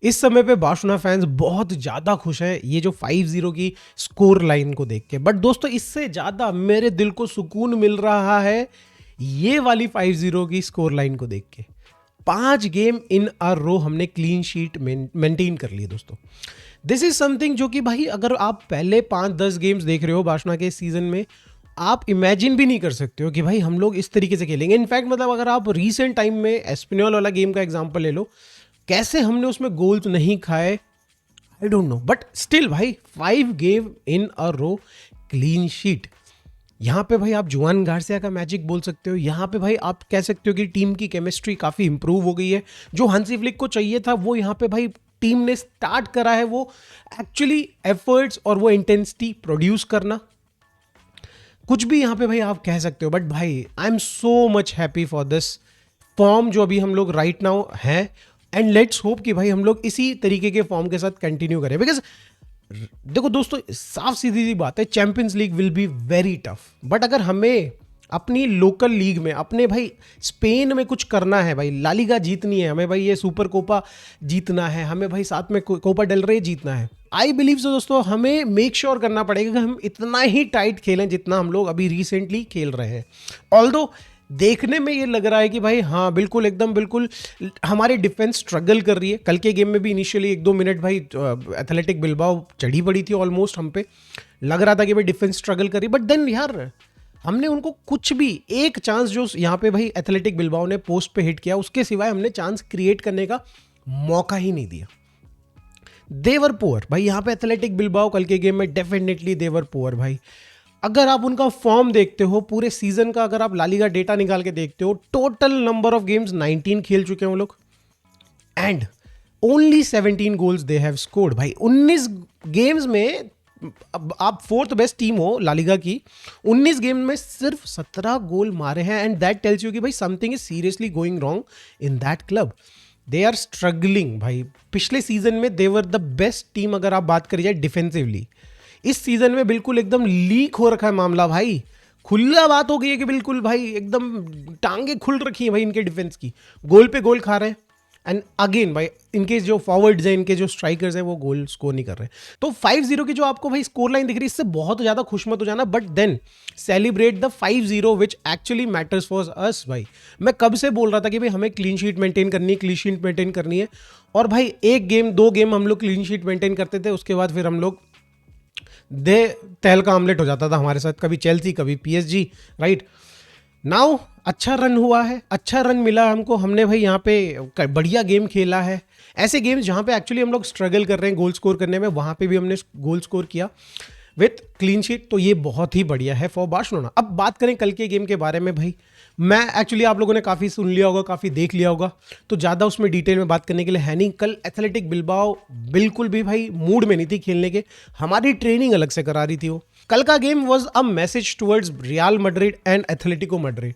इस समय पे बार्सिलोना फैंस बहुत ज़्यादा खुश हैं ये जो 5-0 की स्कोर लाइन को देख के। बट दोस्तों इससे ज़्यादा मेरे दिल को सुकून मिल रहा है ये वाली 5-0 की स्कोर लाइन को देख के। 5 गेम इन अ रो हमने क्लीन शीट मेंटेन कर ली दोस्तों। दिस इज समथिंग जो कि भाई अगर आप पहले 5-10 गेम्स देख रहे हो बार्सिलोना के सीजन में, आप इमेजिन भी नहीं कर सकते हो कि भाई हम लोग इस तरीके से खेलेंगे। इनफैक्ट मतलब अगर आप रीसेंट टाइम में एस्पेनियोल वाला गेम का एग्जांपल ले लो, कैसे हमने उसमें गोल्स नहीं खाए I don't know, but still भाई 5 game in a row clean sheet. यहाँ पे भाई आप जुआन गार्सिया का मैजिक बोल सकते हो। यहाँ पे भाई आप कह सकते हो कि टीम की केमिस्ट्री काफ़ी इंप्रूव हो गई है। जो हांसी फ्लिक को चाहिए था वो यहाँ पे भाई टीम ने स्टार्ट करा है, वो एक्चुअली एफर्ट्स और वो इंटेंसिटी प्रोड्यूस करना। कुछ भी यहाँ पे भाई आप कह सकते हो, बट भाई I am so much happy for this form जो अभी हम लोग राइट नाउ हैं। एंड लेट्स होप कि भाई हम लोग इसी तरीके के फॉर्म के साथ कंटिन्यू करें। बिकॉज देखो दोस्तों साफ सीधी सी बात है, champions league will be very tough, but अगर हमें अपनी लोकल लीग में अपने भाई स्पेन में कुछ करना है, भाई ला लीगा जीतनी है हमें, भाई ये सुपर कोपा जीतना है हमें, भाई साथ में कोपा डेल रे जीतना है, आई बिलीव सो दोस्तों हमें मेक श्योर करना पड़ेगा कि हम इतना ही टाइट खेलें जितना हम लोग अभी रिसेंटली खेल रहे हैं। ऑल्दो देखने में ये लग रहा है कि भाई हाँ बिल्कुल एकदम बिल्कुल हमारी डिफेंस स्ट्रगल कर रही है। कल के गेम में भी इनिशियली 1-2 मिनट भाई एथलेटिक बिल्बाओ चढ़ी पड़ी थी, ऑलमोस्ट हम पे लग रहा था कि भाई डिफेंस स्ट्रगल कर रही, बट देन यार हमने उनको कुछ भी एक चांस जो यहाँ पे भाई एथलेटिक बिल्बाओ ने पोस्ट पे हिट किया उसके सिवाय हमने चांस क्रिएट करने का मौका ही नहीं दिया। देवर पुअर भाई यहाँ पे एथलेटिक बिल्बाओ कल के गेम में डेफिनेटली देवर पुअर भाई। अगर आप उनका फॉर्म देखते हो पूरे सीजन का, अगर आप ला लीगा डेटा निकाल के देखते हो, टोटल नंबर ऑफ गेम्स 19 खेल चुके हैं वो लोग and only 17 goals they have scored. भाई 19 गेम्स में अब आप फोर्थ बेस्ट टीम हो ला लीगा की, 19 गेम में सिर्फ 17 गोल मारे हैं एंड दैट टेल्स यू कि भाई something is seriously going wrong in that club. They are struggling भाई। पिछले सीजन में they were the best team अगर आप बात करी जाए डिफेंसिवली। इस सीजन में बिल्कुल एकदम लीक हो रखा है मामला भाई, खुला बात हो गई है कि बिल्कुल भाई एकदम टांगे खुल रखी है भाई इनके डिफेंस की, गोल पे गोल खा रहे हैं। एंड अगेन भाई इनके जो फॉरवर्ड्स हैं, इनके जो स्ट्राइकर्स हैं वो गोल स्कोर नहीं कर रहे। तो 5-0 की जो आपको भाई स्कोर लाइन दिख रही है इससे बहुत ज़्यादा खुश मत हो जाना, but then celebrate the 5-0 which actually matters for us. भाई मैं कब से बोल रहा था कि भाई हमें क्लीन शीट मेंटेन करनी है, क्लीन शीट मेंटेन करनी है, और भाई 1 गेम 2 गेम हम लोग क्लीन शीट मेंटेन करते थे, उसके बाद फिर हम लोग तेल का आमलेट हो जाता था हमारे साथ, कभी चेल्सी कभी PSG राइट। नाउ अच्छा रन हुआ है, अच्छा रन मिला हमको, हमने भाई यहाँ पे बढ़िया गेम खेला है। ऐसे गेम्स जहाँ पे एक्चुअली हम लोग स्ट्रगल कर रहे हैं गोल स्कोर करने में, वहाँ पे भी हमने गोल स्कोर किया विथ क्लीन शीट, तो ये बहुत ही बढ़िया है फॉर बार्सिलोना। अब बात करें कल के गेम के बारे में, भाई मैं एक्चुअली आप लोगों ने काफ़ी सुन लिया होगा, काफ़ी देख लिया होगा, तो ज़्यादा उसमें डिटेल में बात करने के लिए है नहीं। कल एथलेटिक बिल्बाओ बिल्कुल भी भाई मूड में नहीं थी खेलने के, हमारी ट्रेनिंग अलग से करा रही थी वो। कल का game was a message towards real Madrid and Atletico Madrid.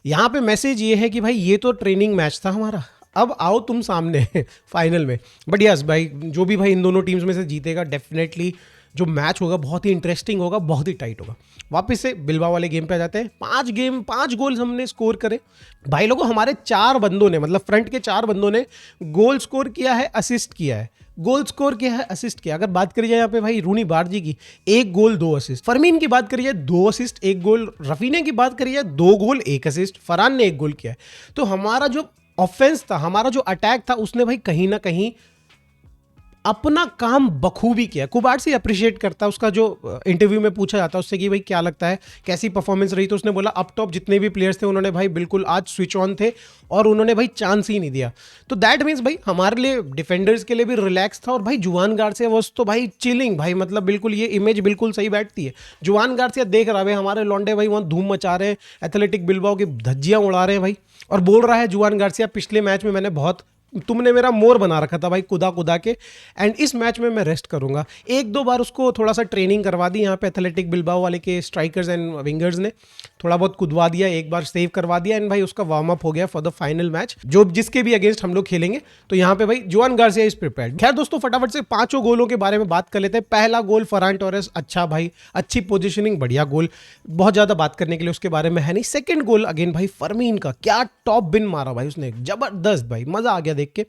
यहाँ पे मैसेज ये है कि भाई ये तो ट्रेनिंग मैच था हमारा, अब आओ तुम सामने फाइनल में। बट यस भाई जो भी भाई इन दोनों टीम्स में से जीतेगा डेफिनेटली जो मैच होगा बहुत ही इंटरेस्टिंग होगा, बहुत ही टाइट होगा। वापस से बिल्बाओ वाले गेम पे आ जाते हैं। 5 गोल्स हमने स्कोर करे भाई लोगों, हमारे 4 बंदों ने मतलब फ्रंट के 4 बंदों ने गोल स्कोर किया है, असिस्ट किया है, गोल स्कोर किया है, असिस्ट किया। अगर बात करी जाए यहाँ पे भाई रूनी बारजी की 1 गोल 2 असिस्ट, फरमीन की बात करी जाए 2 असिस्ट 1 गोल, रफीने की बात करी जाए 2 गोल 1 असिस्ट, फरहान ने 1 गोल किया है। तो हमारा जो ऑफेंस था, हमारा जो अटैक था, उसने भाई कहीं ना कहीं अपना काम बखूबी किया। कुबार्सी अप्रिशिएट करता है, उसका जो इंटरव्यू में पूछा जाता है उससे कि भाई क्या लगता है कैसी परफॉर्मेंस रही, तो उसने बोला अप टॉप जितने भी प्लेयर्स थे उन्होंने भाई बिल्कुल आज स्विच ऑन थे और उन्होंने भाई चांस ही नहीं दिया। तो दैट मीन्स भाई हमारे लिए डिफेंडर्स के लिए भी रिलैक्स था। और भाई जुआन गार्सिया वॉज तो भाई चिलिंग भाई, मतलब बिल्कुल ये इमेज बिल्कुल सही बैठती है। जुआन गार्सिया देख रहा है हमारे लौंडे भाई वहाँ धूम मचा रहे हैं, एथलेटिक बिल्बाओ की धज्जियाँ उड़ा रहे हैं भाई, और बोल रहा है जुआन गार्सिया पिछले मैच में मैंने बहुत, तुमने मेरा मोर बना रखा था भाई कुदा कुदा के, एंड इस मैच में मैं रेस्ट करूंगा। 1-2 बार उसको थोड़ा सा ट्रेनिंग करवा दी यहाँ पे एथलेटिक बिल्बाओ वाले के स्ट्राइकर्स एंड विंगर्स ने, थोड़ा बहुत कुदवा दिया, 1 बार सेव करवा दिया, एंड भाई उसका वार्म अप हो गया फॉर द फाइनल मैच जो जिसके भी अगेंस्ट हम लोग खेलेंगे। तो यहाँ पे भाई जुआन गार्सिया इज प्रिपेयर्ड। खैर दोस्तों फटाफट से 5 गोलों के बारे में बात कर लेते हैं। पहला गोल फरहान टोरेस, अच्छा भाई, अच्छी पोजिशनिंग, बढ़िया गोल, बहुत ज्यादा बात करने के लिए उसके बारे में है नहीं। सेकेंड गोल अगेन भाई फरमीन का, क्या टॉप बिन मारा भाई उसने, जबरदस्त भाई, मजा आ गया देख के।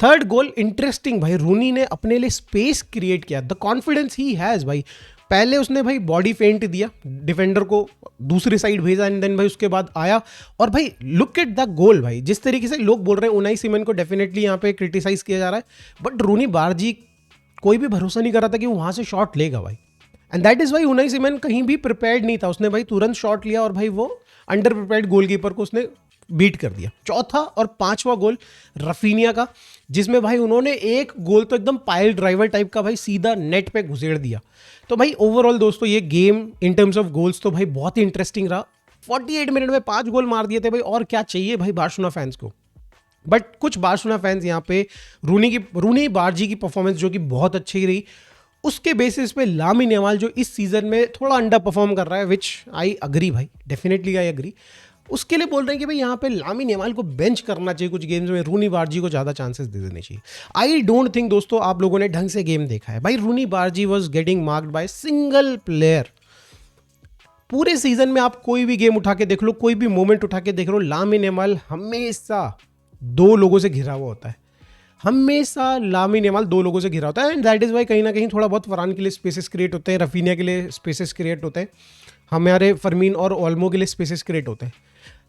थर्ड गोल इंटरेस्टिंग भाई, रूनी ने अपने लिए स्पेस क्रिएट किया, द कॉन्फिडेंस ही हैज़ भाई। पहले उसने भाई बॉडी फेंट दिया, डिफेंडर को दूसरी साइड भेजा, एंड देन भाई उसके बाद आया और भाई लुक एट द गोल भाई। जिस तरीके से लोग बोल रहे हैं उनाई सिमन को डेफिनेटली यहाँ पे क्रिटिसाइज किया जा रहा है, बट रूनी बारजी कोई भी भरोसा नहीं कर रहा था कि वो वहाँ से शॉट लेगा भाई, and that is why Unai सिमन कहीं भी प्रिपेयर्ड नहीं था। उसने भाई तुरंत शॉट लिया और भाई वो अंडर प्रिपेयर्ड गोलकीपर को उसने बीट कर दिया। चौथा और पांचवा गोल रफीनिया का, जिसमें भाई उन्होंने एक गोल तो एकदम पायल ड्राइवर टाइप का भाई सीधा नेट पे घुसेड़ दिया। तो भाई ओवरऑल दोस्तों ये game in terms of goals तो भाई बहुत ही इंटरेस्टिंग रहा। 48 मिनट में 5 गोल मार दिए थे भाई, और क्या चाहिए भाई बार्सिलोना फैंस को। बट कुछ बार्सिलोना फैंस यहाँ पे रूनी बारजी की परफॉर्मेंस जो कि बहुत अच्छी रही, उसके बेसिस पे लामिन यमाल जो इस सीजन में थोड़ा अंडर परफॉर्म कर रहा है, विच आई अग्री भाई, डेफिनेटली आई अग्री। उसके लिए बोल रहे हैं कि भाई यहाँ पे लामिन यमाल को बेंच करना चाहिए कुछ गेम्स में, रूनी बारजी को ज़्यादा चांसेस दे देने चाहिए। आई डोंट थिंक दोस्तों आप लोगों ने ढंग से गेम देखा है भाई। रूनी बारजी was getting marked by single player. पूरे सीजन में आप कोई भी गेम उठा के देख लो, कोई भी मोमेंट उठा के देख लो, लामिन यमाल हमेशा 2 लोगों से घिरा हुआ होता है। हमेशा लामिन यमाल 2 लोगों से घिरा होता है, एंड दैट इज़ वाई कहीं ना कहीं थोड़ा बहुत फरहान के लिए स्पेसेस क्रिएट होते हैं, रफीनिया के लिए स्पेसेस क्रिएट होते हैं, हमारे फरमीन और ओल्मो के लिए स्पेसेस क्रिएट होते हैं।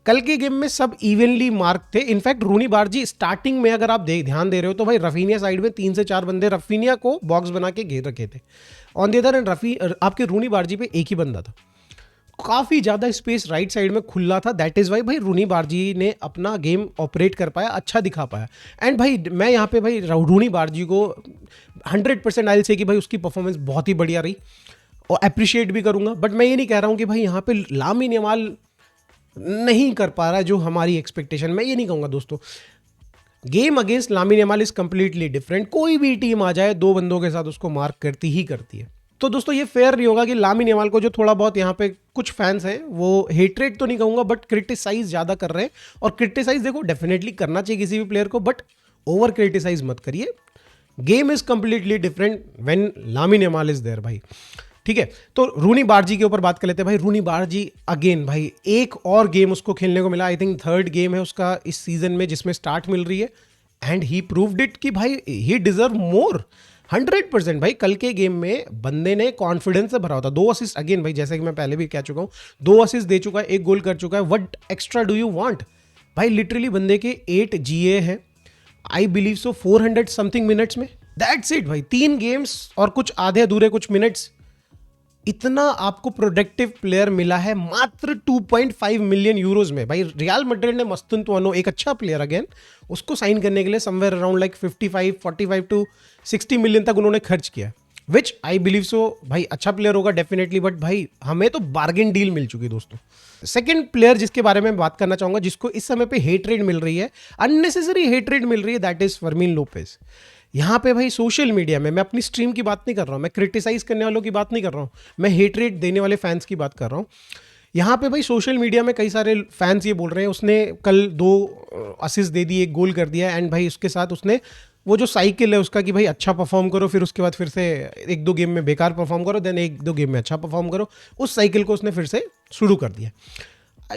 कल के गेम में सब इवनली मार्क थे। इनफैक्ट रूनी बारजी स्टार्टिंग में अगर आप ध्यान दे रहे हो तो भाई रफीनिया साइड में 3 से 4 बंदे रफीनिया को बॉक्स बना के घेर रखे थे। ऑन द अदर एंड आपके रूनी बारजी पे एक ही बंदा था, काफ़ी ज़्यादा स्पेस राइट साइड में खुला था। दैट इज़ वाई भाई रूनी बारजी ने अपना गेम ऑपरेट कर पाया, अच्छा दिखा पाया। एंड भाई मैं यहाँ पे भाई रूनी बारजी को 100% आइल से कि भाई उसकी परफॉर्मेंस बहुत ही बढ़िया रही और अप्रिशिएट भी करूँगा। बट मैं ये नहीं कह रहा हूँ कि भाई यहाँ पे लामिन यमाल नहीं कर पा रहा है जो हमारी एक्सपेक्टेशन, मैं ये नहीं कहूँगा दोस्तों। Game against Lamine Yamal is completely different. कोई भी टीम आ जाए 2 बंदों के साथ उसको मार्क करती ही करती है। तो दोस्तों ये फेयर नहीं होगा कि लामिन यमाल को जो थोड़ा बहुत यहाँ पे कुछ फैंस हैं वो हेटरेट तो नहीं कहूँगा बट क्रिटिसाइज ज़्यादा कर रहे हैं। और क्रिटिसाइज देखो डेफिनेटली करना चाहिए किसी भी प्लेयर को, बट ओवर क्रिटिसाइज मत करिए। Game is completely different when Lamine Yamal is there भाई। ठीक है, तो रूनी बारजी के ऊपर बात कर लेते हैं भाई। रूनी बारजी अगेन भाई एक और गेम उसको खेलने को मिला, आई थिंक 3rd गेम है उसका इस सीजन में जिसमें स्टार्ट मिल रही है, एंड ही प्रूव्ड इट कि भाई ही डिजर्व मोर 100% भाई। कल के गेम में बंदे ने कॉन्फिडेंस से भरा होता। 2 असिस्ट अगेन भाई, जैसे कि मैं पहले भी कह चुका हूँ, 2 असिस्ट दे चुका है, 1 गोल कर चुका है। What extra do you want भाई। लिटरली बंदे के 8 GA है, I believe so 400 something minutes में, दैट्स इट भाई। 3 गेम्स और कुछ आधे अधूरे कुछ मिनट्स, इतना आपको प्रोडक्टिव प्लेयर मिला है मात्र 2.5 मिलियन यूरोज में भाई। रियल मैड्रिड ने मस्तुनतुआनो एक अच्छा प्लेयर अगेन उसको साइन करने के लिए somewhere around like 45 to 60 million तक उन्होंने खर्च किया, विच आई बिलीव सो भाई अच्छा प्लेयर होगा डेफिनेटली। बट भाई हमें तो बार्गेन डील मिल चुकी दोस्तों। सेकंड प्लेयर जिसके बारे में बात करना चाहूंगा, जिसको इस समय पे हेटरेट मिल रही है, अननेसेसरी हेटरेट मिल रही है, दैट इज फर्मीन लोपेज। यहाँ पे भाई सोशल मीडिया में, मैं अपनी स्ट्रीम की बात नहीं कर रहा हूँ, मैं क्रिटिसाइज करने वालों की बात नहीं कर रहा हूँ, मैं हेट रेट देने वाले फैंस की बात कर रहा हूँ। यहाँ पे भाई सोशल मीडिया में कई सारे फैंस ये बोल रहे हैं उसने कल 2 असिस्ट दे दिए, 1 गोल कर दिया, एंड भाई उसके साथ उसने वो जो साइकिल है उसका कि भाई अच्छा परफॉर्म करो, फिर उसके बाद फिर से 1-2 गेम में बेकार परफॉर्म करो, देन 1-2 गेम में अच्छा परफॉर्म करो, उस साइकिल को उसने फिर से शुरू कर दिया।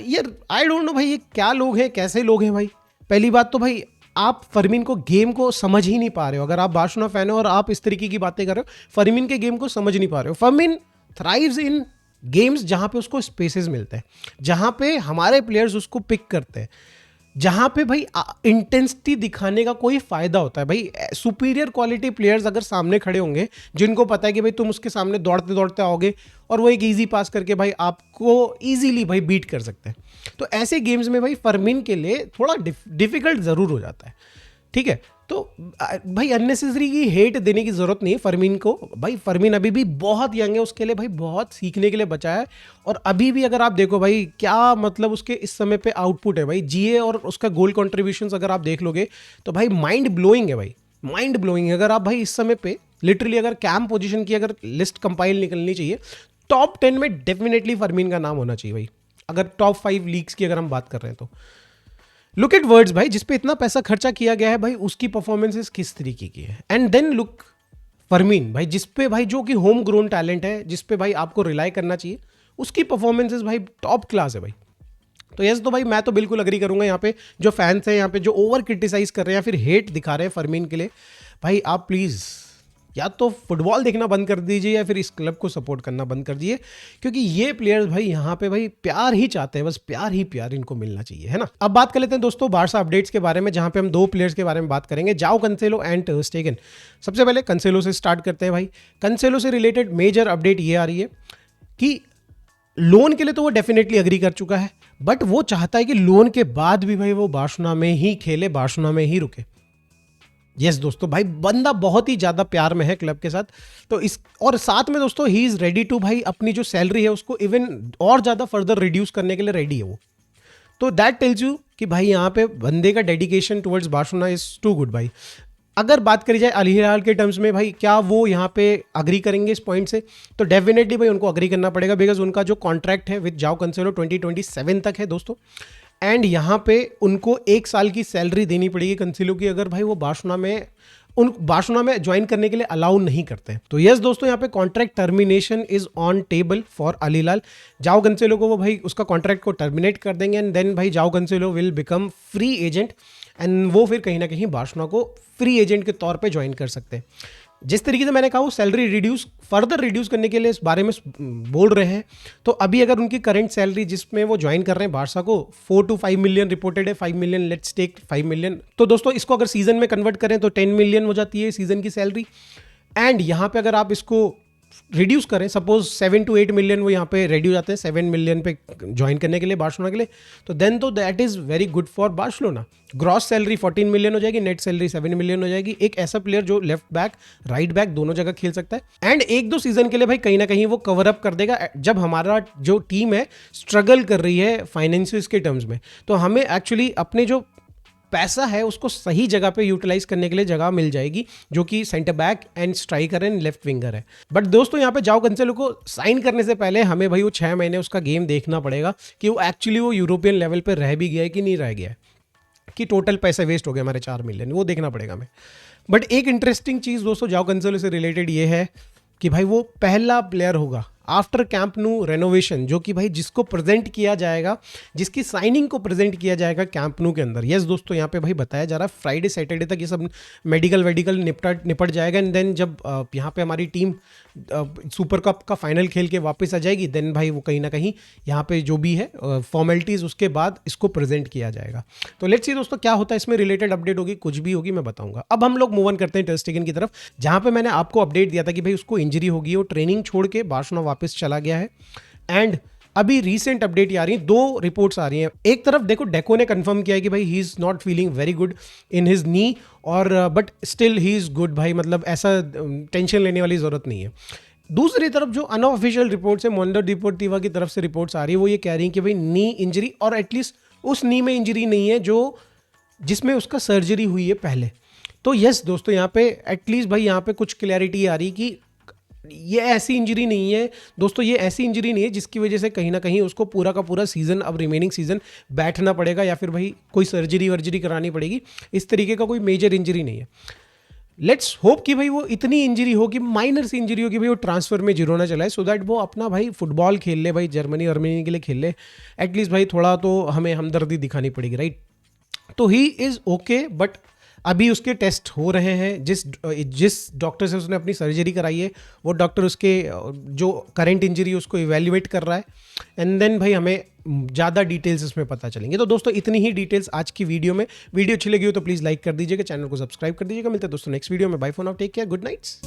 यार आई डोंट नो भाई ये क्या लोग हैं, कैसे लोग हैं भाई। पहली बात तो भाई आप फरमीन को गेम को समझ ही नहीं पा रहे हो। अगर आप बार्सिलोना फैन हो और आप इस तरीके की बातें कर रहे हो, फरमीन के गेम को समझ नहीं पा रहे हो। फरमीन थ्राइव्स इन गेम्स जहां पे उसको स्पेसेस मिलते हैं, जहां पे हमारे प्लेयर्स उसको पिक करते हैं, जहां पे भाई इंटेंसिटी दिखाने का कोई फायदा होता है भाई। सुपीरियर क्वालिटी प्लेयर्स अगर सामने खड़े होंगे, जिनको पता है कि भाई तुम उसके सामने दौड़ते दौड़ते आओगे और वो एक इजी पास करके भाई आपको इजीली भाई बीट कर सकते हैं, तो ऐसे गेम्स में भाई फरमीन के लिए थोड़ा डिफिकल्ट ज़रूर हो जाता है। ठीक है, तो भाई अननेसेसरी की हेट देने की ज़रूरत नहीं है फरमीन को। भाई फरमीन अभी भी बहुत यंग है, उसके लिए भाई बहुत सीखने के लिए बचा है। और अभी भी अगर आप देखो भाई क्या मतलब उसके इस समय पे आउटपुट है भाई, GA और उसका गोल कॉन्ट्रीब्यूशंस अगर आप देख लोगे तो भाई माइंड ब्लोइंग है भाई, माइंड ब्लोइंग। अगर आप भाई इस समय पे लिटरली अगर कैम पोजीशन की अगर लिस्ट कंपाइल निकलनी चाहिए, टॉप 10 में डेफिनेटली फरमीन का नाम होना चाहिए भाई। अगर टॉप 5 लीग्स की अगर हम बात कर रहे हैं तो लुक एट वर्ड्स भाई, जिस पे इतना पैसा खर्चा किया गया है भाई, उसकी परफॉर्मेंसेस किस तरीके की है। एंड देन लुक फरमीन भाई, जिस पे भाई जो कि होम ग्रोन टैलेंट है, जिस पे भाई आपको रिलाई करना चाहिए, उसकी परफॉर्मेंसेस भाई टॉप क्लास है भाई। तो यस, तो भाई मैं तो बिल्कुल अग्री करूंगा। यहाँ पे जो फैंस हैं, यहाँ पे जो ओवर क्रिटिसाइज कर रहे हैं या फिर हेट दिखा रहे हैं फरमीन के लिए, भाई आप प्लीज़ या तो फुटबॉल देखना बंद कर दीजिए या फिर इस क्लब को सपोर्ट करना बंद कर दीजिए, क्योंकि ये प्लेयर्स भाई यहाँ पे भाई प्यार ही चाहते हैं, बस प्यार ही प्यार इनको मिलना चाहिए, है ना। अब बात कर लेते हैं दोस्तों बारसा अपडेट्स के बारे में, जहाँ पे हम 2 प्लेयर्स के बारे में बात करेंगे, जाओ कैंसेलो एंड ter Stegen। सबसे पहले कैंसेलो से स्टार्ट करते हैं भाई। कैंसेलो से रिलेटेड मेजर अपडेट ये आ रही है कि लोन के लिए तो वो डेफिनेटली अग्री कर चुका है, बट वो चाहता है कि लोन के बाद भी भाई वो बार्सिलोना में ही खेले, बार्सिलोना में ही रुके। यस दोस्तों, भाई बंदा बहुत ही ज़्यादा प्यार में है क्लब के साथ। तो इस और साथ में दोस्तों ही इज़ रेडी टू भाई अपनी जो सैलरी है उसको इवन और ज़्यादा फर्दर रिड्यूस करने के लिए रेडी है वो। तो दैट टेल्स यू कि भाई यहाँ पे बंदे का dedication towards Barcelona is too good भाई। अगर बात करी जाए अल हिलाल के टर्म्स में, भाई क्या वो यहाँ पे अग्री करेंगे इस पॉइंट से? तो डेफिनेटली भाई उनको अग्री करना पड़ेगा, बिकॉज उनका जो कॉन्ट्रैक्ट है विद जाओ कैंसेलो 2027 तक है दोस्तों। एंड यहाँ पे उनको 1 साल की सैलरी देनी पड़ेगी कैंसेलो की, अगर भाई वो बार्सिलोना में ज्वाइन करने के लिए अलाउ नहीं करते हैं। तो यस दोस्तों, यहाँ पे contract termination is on table for Al Hilal. जाओ कैंसेलो को वो भाई उसका कॉन्ट्रैक्ट को टर्मिनेट कर देंगे एंड देन भाई जाओ Cancelo will become free agent and वो फिर कहीं ना कहीं बार्सिलोना को फ्री एजेंट के तौर पे ज्वाइन कर सकते हैं। जिस तरीके से मैंने कहा वो सैलरी फर्दर रिड्यूस करने के लिए इस बारे में बोल रहे हैं। तो अभी अगर उनकी करंट सैलरी जिसमें वो ज्वाइन कर रहे हैं बार्सा को 4 to 5 मिलियन रिपोर्टेड है, 5 मिलियन, लेट्स टेक 5 मिलियन। तो दोस्तों इसको अगर सीजन में कन्वर्ट करें तो 10 मिलियन हो जाती है सीजन की सैलरी। एंड यहाँ पे अगर आप इसको रिड्यूस करें, सपोज 7 to 8 मिलियन वो यहाँ पे रेडी हो जाते हैं 7 मिलियन पे ज्वाइन करने के लिए बार्सिलोना के लिए, तो देन तो that is very good for Barcelona. Gross salary 14 million हो जाएगी, नेट सैलरी 7 मिलियन हो जाएगी। एक ऐसा प्लेयर जो लेफ्ट बैक राइट बैक दोनों जगह खेल सकता है एंड 1-2 सीजन के लिए भाई कहीं ना कहीं वो कवर अप कर देगा जब हमारा जो टीम है स्ट्रगल कर रही है फाइनेंसिस के टर्म्स में। तो हमें एक्चुअली अपने जो पैसा है उसको सही जगह पे यूटिलाइज करने के लिए जगह मिल जाएगी, जो कि centre back and striker end left winger है। बट दोस्तों यहाँ पे जाओ कैंसेलो को साइन करने से पहले हमें भाई वो 6 महीने उसका गेम देखना पड़ेगा कि वो एक्चुअली वो यूरोपियन लेवल पे रह भी गया है कि नहीं रह गया है, कि टोटल पैसे वेस्ट हो गए हमारे 4 मिलियन, वो देखना पड़ेगा हमें। बट एक इंटरेस्टिंग चीज़ दोस्तों जाओ कैंसेलो से रिलेटेड ये है कि भाई वो पहला प्लेयर होगा आफ्टर कैंप न्यू रेनोवेशन जो कि भाई जिसको प्रेजेंट किया जाएगा, जिसकी साइनिंग को प्रेजेंट किया जाएगा कैंप न्यू के अंदर। यस दोस्तों, यहाँ पे भाई बताया जा रहा है फ्राइडे सैटरडे तक ये सब मेडिकल निपट जाएगा एंड देन जब यहाँ पे हमारी टीम सुपर कप का फाइनल खेल के वापस आ जाएगी, देन भाई वो कहीं ना कहीं यहाँ पे जो भी है फॉर्मेलिटीज़ उसके बाद इसको प्रेजेंट किया जाएगा। तो लेट्स सी दोस्तों क्या होता है, इसमें रिलेटेड अपडेट होगी, कुछ भी होगी मैं बताऊंगा। अब हम लोग मूव ऑन करते हैं ter Stegen की तरफ, जहाँ पे मैंने आपको अपडेट दिया था कि भाई उसको इंजरी होगी, वो ट्रेनिंग छोड़ के बार्सिलोना वापस चला गया है। एंड अभी रीसेंट अपडेट आ रही है, 2 रिपोर्ट्स आ रही हैं। एक तरफ देखो डेको ने कंफर्म किया है कि भाई he is not feeling very good in his knee और but still he is good भाई, मतलब ऐसा टेंशन लेने वाली ज़रूरत नहीं है। दूसरी तरफ जो अनऑफिशियल रिपोर्ट्स है मोंडो डिपोर्टिवा की तरफ से रिपोर्ट्स आ रही है, वो ये कह रही हैं कि भाई नी इंजरी, और एटलीस्ट उस नी में इंजरी नहीं है जो जिसमें उसका सर्जरी हुई है पहले। तो यस दोस्तों, यहाँ पे एटलीस्ट भाई यहाँ पे कुछ क्लैरिटी आ रही कि ये ऐसी इंजरी नहीं है दोस्तों, ये ऐसी इंजरी नहीं है जिसकी वजह से कहीं ना कहीं उसको पूरा का पूरा सीजन, अब रिमेनिंग सीजन बैठना पड़ेगा या फिर भाई कोई सर्जरी करानी पड़ेगी। इस तरीके का कोई मेजर इंजरी नहीं है। लेट्स होप कि भाई वो इतनी इंजरी हो कि माइनर सी इंजरी हो कि भाई वो ट्रांसफर में जिरोना चला है, सो दैट वो अपना भाई फुटबॉल खेल ले, भाई जर्मनी के लिए खेल ले, एटलीस्ट भाई थोड़ा तो हमें हमदर्दी दिखानी पड़ेगी, राइट। तो ही इज़ ओके, बट अभी उसके टेस्ट हो रहे हैं। जिस डॉक्टर से उसने अपनी सर्जरी कराई है वो डॉक्टर उसके जो करंट इंजरी है उसको इवेल्युएट कर रहा है एंड देन भाई हमें ज़्यादा डिटेल्स इसमें पता चलेंगे। तो दोस्तों इतनी ही डिटेल्स आज की वीडियो में। वीडियो अच्छी लगी हो तो प्लीज़ लाइक कर दीजिएगा, चैनल को सब्सक्राइब कर दीजिएगा। मिलते हैं दोस्तों नेक्स्ट वीडियो में। Bye for now, take care, good nights.